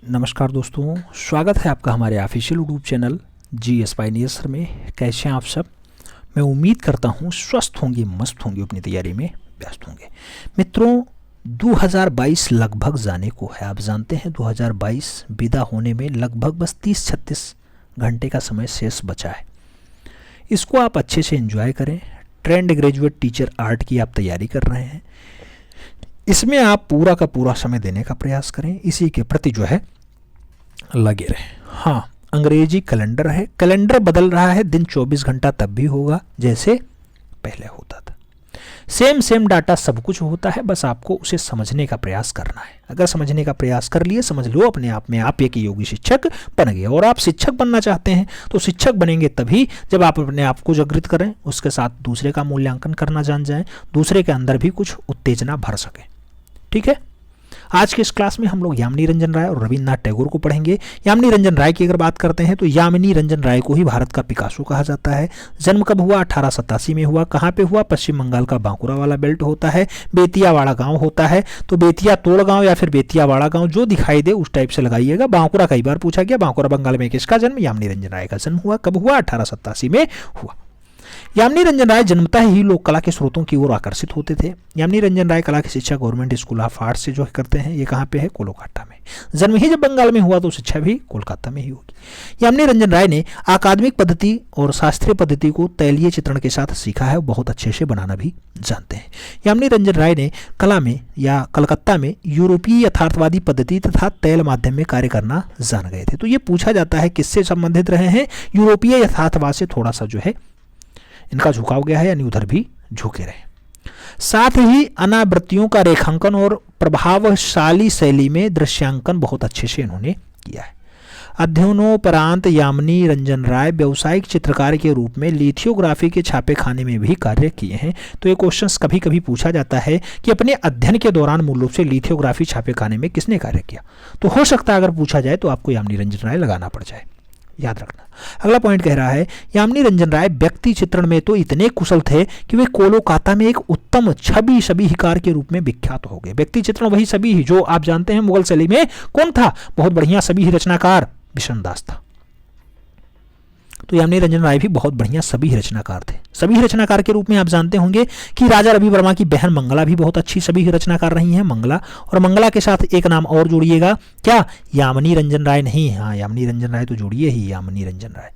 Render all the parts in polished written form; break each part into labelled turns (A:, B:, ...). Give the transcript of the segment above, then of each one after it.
A: नमस्कार दोस्तों, स्वागत है आपका हमारे official YouTube channel GS Pioneer में। कैसे हैं आप सब? मैं उम्मीद करता हूं स्वस्थ होंगे, मस्त होंगे, अपनी तैयारी में व्यस्त होंगे। मित्रों, 2022 लगभग जाने को है। आप जानते हैं 2022 विदा होने में लगभग बस 30-36 घंटे का समय शेष बचा है। इसको आप अच्छे से एंजॉय करें। ट्रेंड ग्रेजुएट टीचर आर्ट की आप तैयारी कर रहे हैं, इसमें आप पूरा का पूरा समय देने का प्रयास करें, इसी के प्रति जो है लगे रहें। हाँ, अंग्रेजी कैलेंडर है, कैलेंडर बदल रहा है, दिन 24 घंटा तब भी होगा जैसे पहले होता था। सेम डाटा सब कुछ होता है, बस आपको उसे समझने का प्रयास करना है। अगर समझने का प्रयास कर लिए, समझ लो अपने आप में आप एक योगी शिक्षक बन गए। और आप शिक्षक बनना चाहते हैं तो शिक्षक बनेंगे तभी जब आप अपने आप को जागृत करें, उसके साथ दूसरे का मूल्यांकन करना जान जाएं, दूसरे के अंदर भी कुछ उत्तेजना भर सकें। ठीक है, आज के इस क्लास में हम लोग यामिनी रंजन राय और रविन्द्रनाथ टैगोर को पढ़ेंगे। यामिनी रंजन राय की अगर बात करते हैं तो यामिनी रंजन राय को ही भारत का पिकासो कहा जाता है। जन्म कब हुआ? 1887 में हुआ। कहाँ पे हुआ? पश्चिम बंगाल का बांकुरा वाला बेल्ट होता है, बेतियावाड़ा गांव होता है। तो बेतिया तोड़ गांव या फिर बेतियावाड़ा गांव जो दिखाई दे उस टाइप से लगाइएगा। बांकुरा कई बार पूछा गया। बांकुरा बंगाल में किसका जन्म? यामिनी रंजन राय का जन्म हुआ। कब हुआ? 1887 में हुआ। यामिनी रंजन राय जन्मता ही लोक कला के स्रोतों की ओर आकर्षित होते थे। यामिनी रंजन राय कला की शिक्षा गवर्नमेंट स्कूल ऑफ आर्ट्स से जो करते हैं। ये कहाँ पे है? कोलकाता में। जन्म ही जब बंगाल में हुआ तो शिक्षा भी कोलकाता में ही होगी। यामिनी रंजन राय ने अकादमिक पद्धति और शास्त्रीय पद्धति को तैलीय चित्रण के साथ सीखा है, बहुत अच्छे से बनाना भी जानते हैं। यामिनी रंजन राय ने कला में या कलकत्ता में यूरोपीय यथार्थवादी पद्धति तथा तैल माध्यम में कार्य करना जान गए थे। तो ये पूछा जाता है किससे संबंधित रहे हैं? यूरोपीय यथार्थवाद से थोड़ा सा जो है इनका झुकाव गया है, यानी उधर भी झुके रहे। साथ ही अनावृत्तियों का रेखांकन और प्रभावशाली शैली में दृश्यांकन बहुत अच्छे से इन्होंने किया है। अध्ययनोपरांत यामिनी रंजन राय व्यावसायिक चित्रकार के रूप में लिथोग्राफी के छापे खाने में भी कार्य किए हैं। तो ये क्वेश्चन कभी कभी पूछा जाता है कि अपने अध्ययन के दौरान मूल रूप से लिथोग्राफी छापे खाने में किसने कार्य किया। तो हो सकता है अगर पूछा जाए तो आपको यामिनी रंजन राय लगाना पड़ जाए, याद रखना। अगला पॉइंट कह रहा है यामिनी रंजन राय व्यक्ति चित्रण में तो इतने कुशल थे कि वे कोलकाता में एक उत्तम छविकार के रूप में विख्यात हो गए। व्यक्ति चित्रण वही छवि ही जो आप जानते हैं मुगल शैली में कौन था? बहुत बढ़िया छवि रचनाकार बिशन दास था। तो यामिनी रंजन राय भी बहुत बढ़िया छवि रचनाकार थे। छवि रचनाकार के रूप में आप जानते होंगे कि राजा रवि वर्मा की बहन मंगला भी बहुत अच्छी छवि रचनाकार रही हैं, मंगला। और मंगला के साथ एक नाम और जोड़िएगा, क्या? यामिनी रंजन राय नहीं। हाँ, यामिनी रंजन राय तो जोड़िए ही, यामिनी रंजन राय।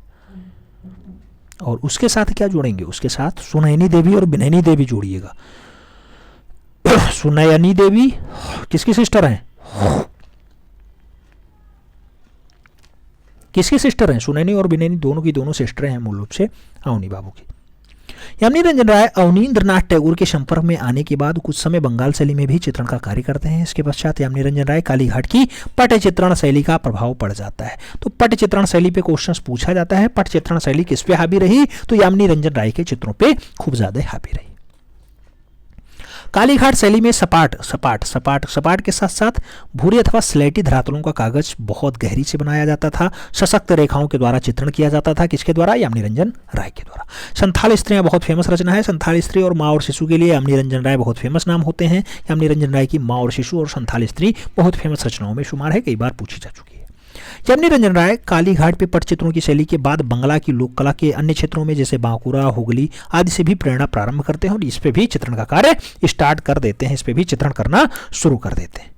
A: और उसके साथ क्या जोड़ेंगे? उसके साथ सुनयनी देवी और बिनयनी देवी जोड़िएगा। सुनयनी देवी किसकी सिस्टर हैं? किसकी सिस्टर हैं? सुनैनी और बिनैनी दोनों की दोनों सिस्टर हैं मूल रूप से अवनी बाबू की। यामिनी रंजन राय अवनींद्रनाथ टैगोर के संपर्क में आने के बाद कुछ समय बंगाल शैली में भी चित्रण का कार्य करते हैं। इसके पश्चात यामिनी रंजन राय कालीघाट की पट चित्रण शैली का प्रभाव पड़ जाता है। तो पट चित्रण शैली पे क्वेश्चन पूछा जाता है, पट चित्रण शैली किस पे हावी रही? तो यामिनी रंजन राय के चित्रों पे खूब ज्यादा हावी रही। कालीघाट शैली में सपाट के साथ साथ भूरे अथवा स्लेटी धरातलों का कागज बहुत गहरी से बनाया जाता था। सशक्त रेखाओं के द्वारा चित्रण किया जाता था। किसके द्वारा? यामिनी रंजन राय के द्वारा। संथाल स्त्रियां बहुत फेमस रचना है। संथाल स्त्री और माँ और शिशु के लिए यामिनी रंजन राय बहुत फेमस नाम होते हैं। यामिनी रंजन राय की माँ और शिशु और संथाल स्त्री बहुत फेमस रचनाओं में शुमार है, कई बार पूछी जा चुकी है। यामिनी रंजन राय कालीघाट पे पटचित्रों की शैली के बाद बंगला की लोक कला के अन्य क्षेत्रों में जैसे बांकुरा, हुगली आदि से भी प्रेरणा प्रारंभ करते हैं और इस पे भी चित्रण का कार्य स्टार्ट कर देते हैं। इस पे भी चित्रण करना शुरू कर देते हैं।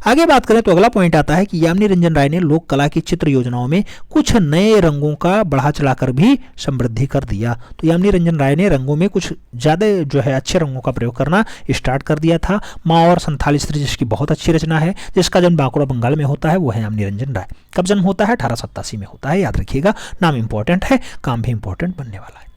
A: आगे बात करें तो अगला पॉइंट आता है कि यामिनी रंजन राय ने लोक कला की चित्र योजनाओं में कुछ नए रंगों का बढ़ा चढ़ाकर भी समृद्धि कर दिया। तो यामिनी रंजन राय ने रंगों में कुछ ज़्यादा जो है अच्छे रंगों का प्रयोग करना स्टार्ट कर दिया था। माँ और संथाल स्त्री जिसकी बहुत अच्छी रचना है, जिसका जन्म बांकुरा बंगाल में होता है, वो है यामिनी रंजन राय। कब जन्म होता है? 1887 में होता है, याद रखिएगा। नाम इंपॉर्टेंट है, काम भी इंपॉर्टेंट बनने वाला है।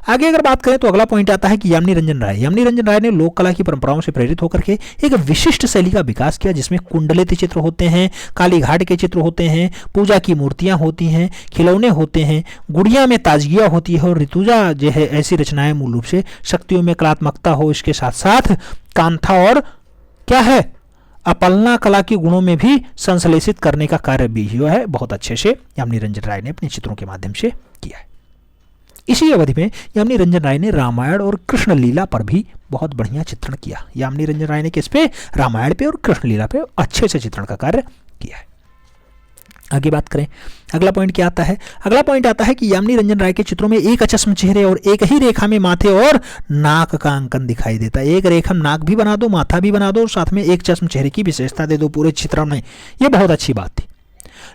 A: आगे अगर बात करें तो अगला पॉइंट आता है कि यामिनी रंजन राय ने लोक कला की परंपराओं से प्रेरित होकर के एक विशिष्ट शैली का विकास किया, जिसमें कुंडलित चित्र होते हैं, कालीघाट के चित्र होते हैं, पूजा की मूर्तियां होती हैं, खिलौने होते हैं, गुड़िया में ताजगिया होती है और ऋतुजा जो है ऐसी रचनाएं मूल रूप से शक्तियों में कलात्मकता हो, इसके साथ साथ कांथा और क्या है अपलना कला के गुणों में भी संश्लेषित करने का कार्य भी जो है बहुत अच्छे से यामिनी रंजन राय ने अपने चित्रों के माध्यम से किया है। इसी अवधि में यामिनी रंजन राय ने रामायण और कृष्ण लीला पर भी बहुत बढ़िया चित्रण किया। यामिनी रंजन राय ने किस पे? रामायण पे और कृष्ण लीला पे अच्छे से चित्रण का कार्य किया है। आगे बात करें, अगला पॉइंट क्या आता है? अगला पॉइंट आता है कि यामिनी रंजन राय के चित्रों में एक अचश्म चेहरे और एक ही रेखा में माथे और नाक का अंकन दिखाई देता है। एक रेखा में नाक भी बना दो, माथा भी बना दो और साथ में एक चश्म चेहरे की विशेषता दे दो पूरे चित्रण में। ये बहुत अच्छी बात थी।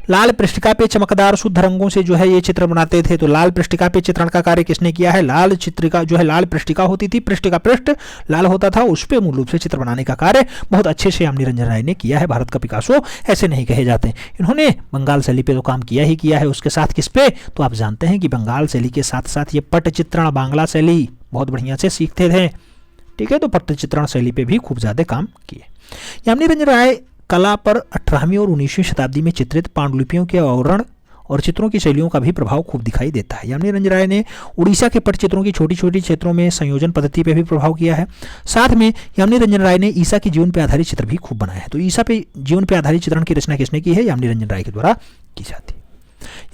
A: लाल पृष्ठिका पे चमकदार शुद्ध रंगों से जो है ये चित्र बनाते थे। तो लाल पृष्ठिका पे चित्रण का कार्य किसने किया है? लाल चित्रिका जो है, लाल पृष्ठिका होती थी, पृष्ठ का पृष्ठ लाल होता था, उस पे मूल रूप से चित्र बनाने का कार्य बहुत अच्छे से यामिनी रंजन राय ने किया है। भारत का पिकासो ऐसे नहीं कहे जाते। इन्होंने बंगाल शैली पे तो काम किया ही किया है, उसके साथ किस पे? तो आप जानते हैं कि बंगाल शैली के साथ साथ ये पट चित्रण, बांग्ला शैली बहुत बढ़िया से सीखते थे। ठीक है, तो पट चित्रण शैली पे भी खूब ज्यादा काम किए। यामिनी रंजन राय कला पर 18वीं और 19वीं शताब्दी में चित्रित पांडुलिपियों के आवरण और चित्रों की शैलियों का भी प्रभाव खूब दिखाई देता है। यामिनी रंजन राय ने उड़ीसा के पटचित्रों की छोटी छोटी क्षेत्रों में संयोजन पद्धति पर भी प्रभाव किया है। साथ में यामिनी रंजन राय ने ईसा के जीवन पर आधारित चित्र भी खूब बनाए हैं। तो ईसा पे जीवन पर आधारित चित्रण की रचना किसने की है? यामिनी रंजन राय के द्वारा की जाती है।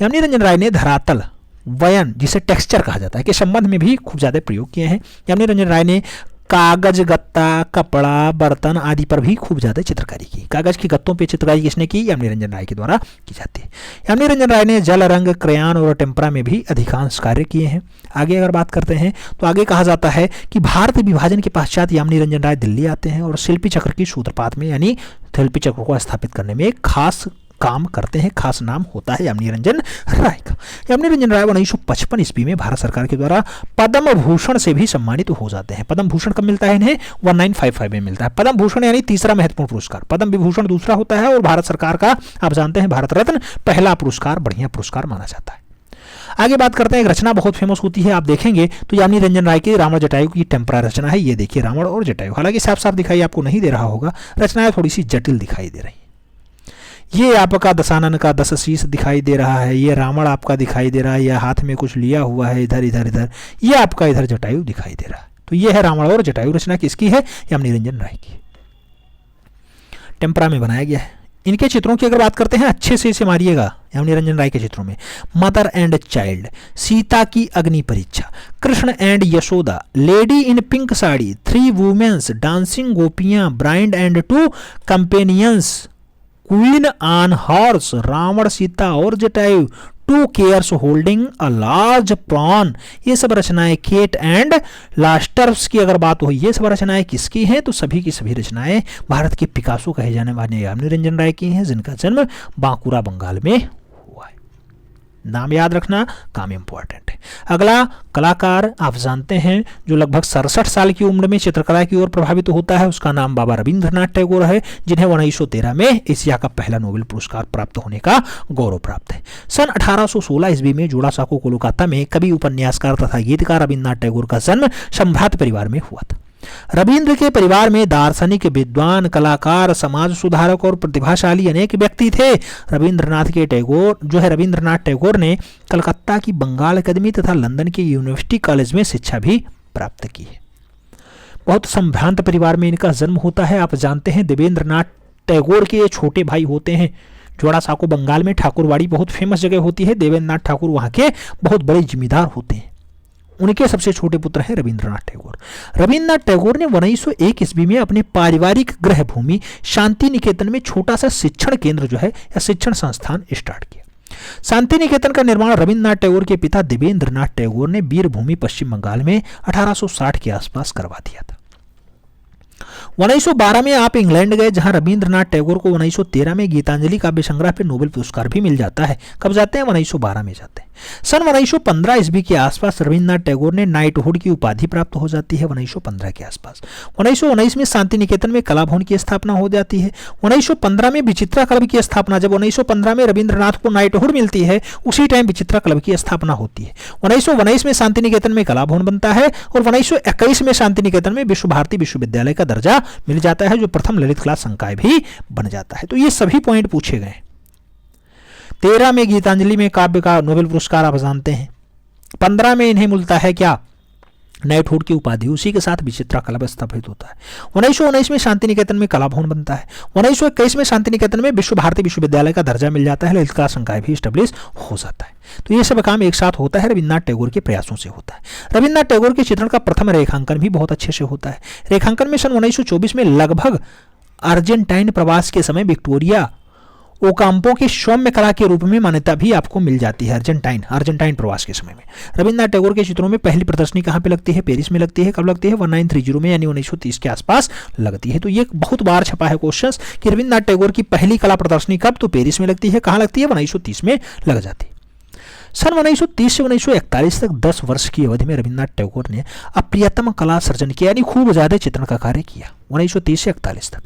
A: यामिनी रंजन राय ने धरातल, वयन जिसे टेक्सचर कहा जाता है, के संबंध में भी खूब ज्यादा प्रयोग किए हैं। यामिनी रंजन राय ने कागज, गत्ता, कपड़ा, बर्तन आदि पर भी खूब ज्यादा चित्रकारी की। कागज की गत्तों पे चित्रकारी किसने की? यामिनी रंजन राय के द्वारा की जाती है। यामिनी रंजन राय ने जल, रंग, क्रेयॉन और टेम्परा में भी अधिकांश कार्य किए हैं। आगे अगर बात करते हैं तो आगे कहा जाता है कि भारत विभाजन के पश्चात यामिनी रंजन राय दिल्ली आते हैं और शिल्पी चक्र की सूत्रपात में यानी शिल्पी चक्र को स्थापित करने में एक खास काम करते हैं। खास नाम होता है यामिनी रंजन राय का। यामिनी रंजन राय 1955 ईस्वी में भारत सरकार के द्वारा पद्म भूषण से भी सम्मानित हो जाते हैं। पद्म भूषण कब मिलता है इन्हें? 1955 में मिलता है। पद्म भूषण यानी तीसरा महत्वपूर्ण पुरस्कार, पद्म विभूषण दूसरा होता है और भारत सरकार का आप जानते हैं भारत रत्न पहला पुरस्कार, बढ़िया पुरस्कार माना जाता है। आगे बात करते हैं, एक रचना बहुत फेमस होती है, आप देखेंगे तो यामिनी रंजन राय की रावण जटायु की टेम्परा रचना है। ये देखिए रावण और जटायु, हालांकि साफ साफ दिखाई आपको नहीं दे रहा होगा, रचनाएं थोड़ी सी जटिल दिखाई दे रही। ये आपका दशानन का 10 शीश दिखाई दे रहा है, ये रावण आपका दिखाई दे रहा है, यह हाथ में कुछ लिया हुआ है इधर इधर इधर, ये आपका इधर जटायु दिखाई दे रहा है। तो ये है रावण और जटायु, रचना किसकी है? यामिनी रंजन राय की, टेम्परा में बनाया गया है। इनके चित्रों की अगर बात करते हैं, अच्छे से इसे मारिएगा। यामिनी रंजन राय के चित्रों में मदर एंड चाइल्ड, सीता की अग्नि परीक्षा, Krishna and Yashoda, lady in pink sari, 3 womens, dancing गोपियां, bride and 2 companions, queen on horse, Ravana, Sita और Jatayu, 2 cares holding a large prawn, ये सब रचनाएं केट एंड लास्टर्स की अगर बात हो, ये सब रचनाएं किसकी हैं? तो सभी की सभी रचनाएं भारत के पिकासो कहे जाने वाले यामिनी रंजन राय की हैं, जिनका जन्म बांकुरा बंगाल में हुआ है। नाम याद रखना, काम इंपॉर्टेंट है। अगला कलाकार आप जानते हैं जो लगभग 67 साल की उम्र में चित्रकला की ओर प्रभावित होता है, उसका नाम बाबा रविंद्रनाथ टैगोर है, जिन्हें 1913 में एशिया का पहला नोबेल पुरस्कार प्राप्त होने का गौरव प्राप्त है। सन 1816 ईस्वी में जोड़ासाको कोलकाता में कवि, उपन्यासकार तथा गीतकार रविंद्रनाथ टैगोर का जन्म सम्भ्रात परिवार में हुआ था। रविंद्र के परिवार में दार्शनिक, विद्वान, कलाकार, समाज सुधारक और प्रतिभाशाली अनेक व्यक्ति थे। रविंद्रनाथ टैगोर ने कलकत्ता की बंगाल अकादमी तथा लंदन के यूनिवर्सिटी कॉलेज में शिक्षा भी प्राप्त की है। बहुत संभ्रांत परिवार में इनका जन्म होता है। आप जानते हैं देवेंद्रनाथ टैगोर के ये छोटे भाई होते हैं। जोड़ासाको बंगाल में ठाकुरवाड़ी बहुत फेमस जगह होती है। देवेंद्रनाथ ठाकुर वहाँ के बहुत बड़े जिम्मेदार होते हैं। उनके सबसे छोटे पुत्र हैं रविंद्रनाथ टैगोर। रविंद्रनाथ टैगोर ने 1901 ईस्वी में अपने पारिवारिक गृह भूमि शांति निकेतन में छोटा सा शिक्षण केंद्र जो है या शिक्षण संस्थान स्टार्ट किया। शांति निकेतन का निर्माण रविंद्रनाथ टैगोर के पिता देवेंद्रनाथ टैगोर ने वीरभूमि पश्चिम बंगाल में 1860 के आसपास करवा दिया था। 1912 में आप इंग्लैंड गए, जहां रविंद्रनाथ टैगोर को 1913 में गीतांजलि काव्य संग्रह पर नोबेल पुरस्कार भी मिल जाता है। कब जाते हैं? 1912 में जाते हैं। सन 1915 ईस्वी के आसपास रविंद्रनाथ टैगोर ने नाइटहुड की उपाधि प्राप्त हो जाती है। 1915 के आसपास 1919 में शांति निकेतन में कला भवन की स्थापना हो जाती है। 1915 में विचित्रा क्लब की स्थापना, जब 1915 में रविंद्रनाथ को नाइटहुड मिलती है उसी टाइम विचित्रा क्लब की स्थापना होती है। 1919 में शांति निकेतन में कला भवन बनता है और 1921 में शांति निकेतन में विश्व भारती विश्वविद्यालय का दर्जा मिल जाता है, जो प्रथम ललित कला संकाय भी बन जाता है। तो ये सभी पॉइंट पूछे गए। 13 में गीतांजलि में काव्य का नोबेल पुरस्कार आप जानते हैं। 15 में इन्हें मिलता है क्या? नाइटहुड की उपाधि, उसी के साथ विचित्रा क्लब स्थापित होता है। 1919 में शांति निकेतन में कला भवन बनता है। 1921 में शांति निकेतन में विश्व भारती विश्वविद्यालय का दर्जा मिल जाता है। ललित कला संकाय भी स्टेब्लिश हो जाता है। तो ये सब काम एक साथ होता है, रविन्द्रनाथ टैगोर के प्रयासों से होता है। रविन्द्रनाथ टैगोर के चित्रण का प्रथम रेखांकन भी बहुत अच्छे से होता है। रेखांकन में सन 1924 में लगभग अर्जेंटाइन प्रवास के समय विक्टोरिया ओकाम्पो की सौम्य कला के रूप में मान्यता भी आपको मिल जाती है। अर्जेंटाइन प्रवास के समय में रविन्द्रनाथ टैगोर के चित्रों में पहली प्रदर्शनी कहाँ पे लगती है? पेरिस में लगती है। कब लगती है? 1930 में, यानी 1930 के आसपास लगती है। तो ये बहुत बार छपा है क्वेश्चन कि रविन्द्रनाथ टैगोर की पहली कला प्रदर्शनी कब? तो पेरिस में लगती है। कहाँ लगती है? 1930 में लग जाती है। सन 1930 से 1941 तक 10 वर्ष की अवधि में रविन्द्रनाथ टैगोर ने अप्रियतम कला सर्जन किया, यानी खूब ज्यादा चित्रण का कार्य किया। 1930 से 41 तक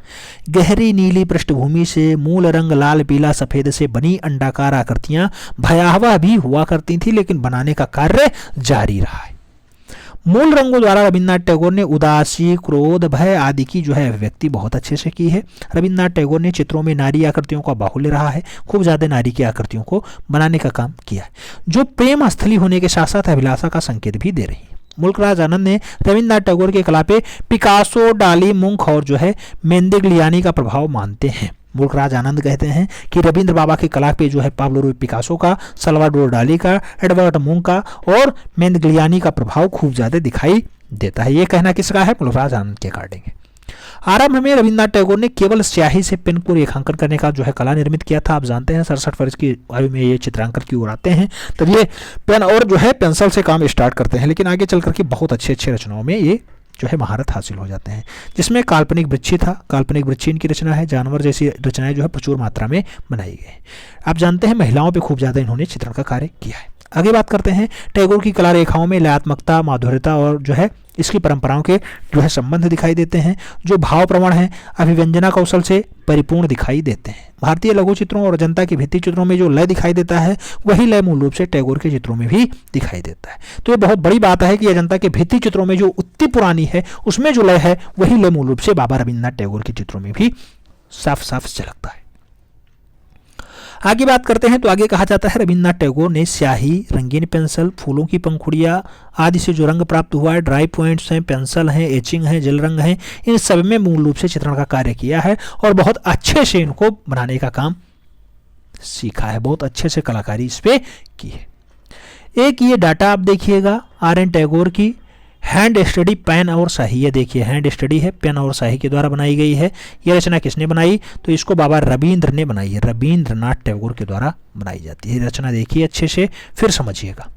A: गहरी नीली पृष्ठभूमि से मूल रंग लाल पीला सफेद से बनी अंडाकार आकृतियां भयावह भी हुआ करती थी, लेकिन बनाने का कार्य जारी रहा है। मूल रंगों द्वारा रविन्द्रनाथ टैगोर ने उदासी, क्रोध, भय आदि की जो है अभिव्यक्ति बहुत अच्छे से की है। रविन्द्रनाथ टैगोर ने चित्रों में नारी आकृतियों का बाहुल्य रहा है, खूब ज्यादा नारी की आकृतियों को बनाने का काम किया है, जो प्रेम स्थली होने के साथ साथ अभिलाषा का संकेत भी दे रही है। मुल्कराज आनंद ने रविन्द्रनाथ टैगोर के कला पे पिकासो, डाली, मुंख और जो है मेंदिग्लियानी का प्रभाव मानते हैं। मुल्कराज आनंद कहते हैं कि रविंद्र बाबा की कला पे जो है पाब्लो रूई पिकासो का, सल्वाडोर डाली का, एडवर्ड मुंक का और मेंदिग्लियानी का प्रभाव खूब ज्यादा दिखाई देता है। ये कहना किसका है? मुल्कराज आनंद के अकॉर्डिंग है। आरंभ में रविन्द्रनाथ टैगोर ने केवल स्याही से पेन को रेखांकन करने का जो है कला निर्मित किया था। आप जानते हैं 67 वर्ष की आयु में ये चित्रांकन की ओर आते हैं, तब ये पेन और जो है पेंसिल से काम स्टार्ट करते हैं, लेकिन आगे चल करके बहुत अच्छे रचनाओं में ये जो है महारत हासिल हो जाते हैं। जिसमें काल्पनिक वृक्षी था, काल्पनिक वृक्षी इनकी रचना है। जानवर जैसी रचनाएं जो है प्रचुर मात्रा में बनाई गई। आप जानते हैं महिलाओं पे खूब ज़्यादा इन्होंने चित्रण का कार्य किया है। आगे बात करते हैं टैगोर की कला रेखाओं में लयात्मकता, माधुर्यता और जो है इसकी परंपराओं के जो है संबंध दिखाई देते हैं, जो भाव प्रवण है, अभिव्यंजना कौशल से परिपूर्ण दिखाई देते हैं। भारतीय लघु चित्रों और अजंता के भित्ति चित्रों में जो लय दिखाई देता है, वही लय मूल रूप से टैगोर के चित्रों में भी दिखाई देता है। तो ये बहुत बड़ी बात है कि अजंता के भित्ति चित्रों में जो उत्ती पुरानी है, उसमें जो लय है वही लय मूल रूप से बाबा रविन्द्रनाथ टैगोर के चित्रों में भी साफ साफ झलकता है। आगे बात करते हैं तो आगे कहा जाता है रविन्द्रनाथ टैगोर ने स्याही, रंगीन पेंसिल, फूलों की पंखुड़ियाँ आदि से जो रंग प्राप्त हुआ है, ड्राई पॉइंट्स हैं, पेंसिल हैं, एचिंग है, जल रंग हैं, इन सब में मूल रूप से चित्रण का कार्य किया है और बहुत अच्छे से इनको बनाने का काम सीखा है। बहुत अच्छे से कलाकारी इस पे की है। एक ये डाटा आप देखिएगा RN टैगोर की हैंड स्टडी पेन और स्याही, ये देखिए हैंड स्टडी है, पेन और स्याही के द्वारा बनाई गई है। यह रचना किसने बनाई? तो इसको बाबा रविंद्र ने बनाई है, रविंद्रनाथ टैगोर के द्वारा बनाई जाती है। रचना देखिए अच्छे से, फिर समझिएगा।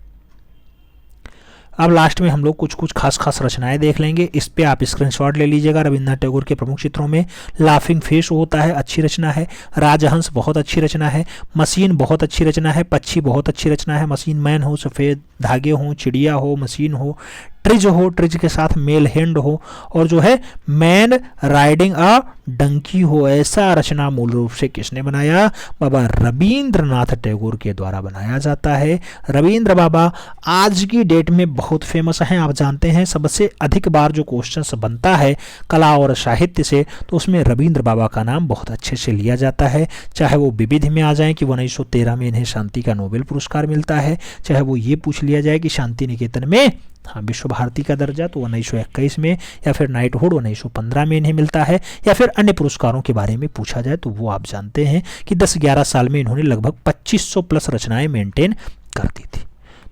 A: अब लास्ट में हम लोग कुछ खास रचनाएं देख लेंगे। इस पे आप स्क्रीनशॉट ले लीजिएगा। रविन्द्रनाथ टैगोर के प्रमुख चित्रों में लाफिंग फेस होता है, अच्छी रचना है। राजहंस बहुत अच्छी रचना है। मशीन बहुत अच्छी रचना है। पक्षी बहुत अच्छी रचना है। मशीन मैन हो, सफ़ेद धागे हो, चिड़िया हो, मशीन हो, ट्रिज हो, ट्रिज के साथ मेल हैंड हो और जो है मैन राइडिंग अ डंकी हो। ऐसा रचना मूल रूप से किसने बनाया? बाबा रविंद्रनाथ टैगोर के द्वारा बनाया जाता है। रविंद्र बाबा आज की डेट में बहुत फेमस हैं। आप जानते हैं सबसे अधिक बार जो क्वेश्चंस बनता है कला और साहित्य से, तो उसमें रविंद्र बाबा का नाम बहुत अच्छे से लिया जाता है। चाहे वो विविध में आ जाए कि 1913 में इन्हें शांति का नोबेल पुरस्कार मिलता है, चाहे वो ये पूछ लिया जाए कि शांति निकेतन में विश्व भारती का दर्जा तो 1921 में, या फिर नाइटहुड 1915 में इन्हें मिलता है, या फिर अन्य पुरस्कारों के बारे में पूछा जाए तो वो आप जानते हैं कि 10-11 साल में इन्होंने लगभग 2500 प्लस रचनाएं मेंटेन कर दी थी।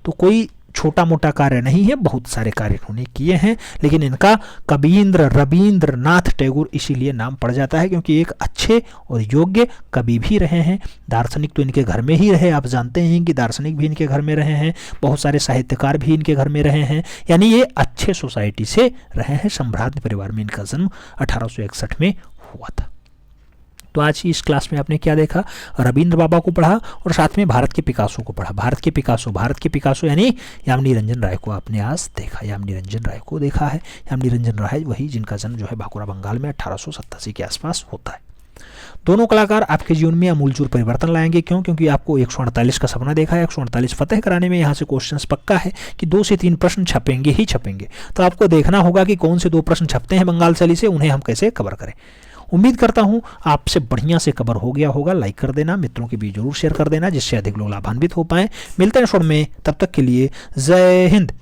A: तो कोई छोटा मोटा कार्य नहीं है, बहुत सारे कार्य इन्होंने किए हैं, लेकिन इनका कबींद्र रविंद्रनाथ टैगोर इसीलिए नाम पड़ जाता है क्योंकि एक अच्छे और योग्य कवि भी रहे हैं। दार्शनिक तो इनके घर में ही रहे, आप जानते हैं कि दार्शनिक भी इनके घर में रहे हैं, बहुत सारे साहित्यकार भी इनके घर में रहे हैं, यानी ये अच्छे सोसाइटी से रहे हैं। सम्भ्रांत परिवार में इनका जन्म 1861 में हुआ था। तो आज की इस क्लास में आपने क्या देखा? रविंद्र बाबा को पढ़ा और साथ में भारत के पिकासो को पढ़ा। भारत के पिकासो यानी यामिनी रंजन राय को आपने आज देखा, यामिनी रंजन राय को देखा है। यामिनी रंजन राय वही जिनका जन्म जो है बांकुरा बंगाल में 1887 के आसपास होता है। दोनों कलाकार आपके जीवन में अमूलचूल परिवर्तन लाएंगे। क्यों? क्योंकि आपको 148 का सपना देखा है। 148 फतेह कराने में यहाँ से क्वेश्चंस पक्का है कि 2 से 3 प्रश्न छपेंगे ही छपेंगे। तो आपको देखना होगा कि कौन से 2 प्रश्न छपते हैं बंगाल शैली से, उन्हें हम कैसे कवर करें। उम्मीद करता हूं आपसे बढ़िया से कवर हो गया होगा। लाइक कर देना, मित्रों के बीच जरूर शेयर कर देना, जिससे अधिक लोग लाभान्वित हो पाएं। मिलते हैं शो में, तब तक के लिए जय हिंद।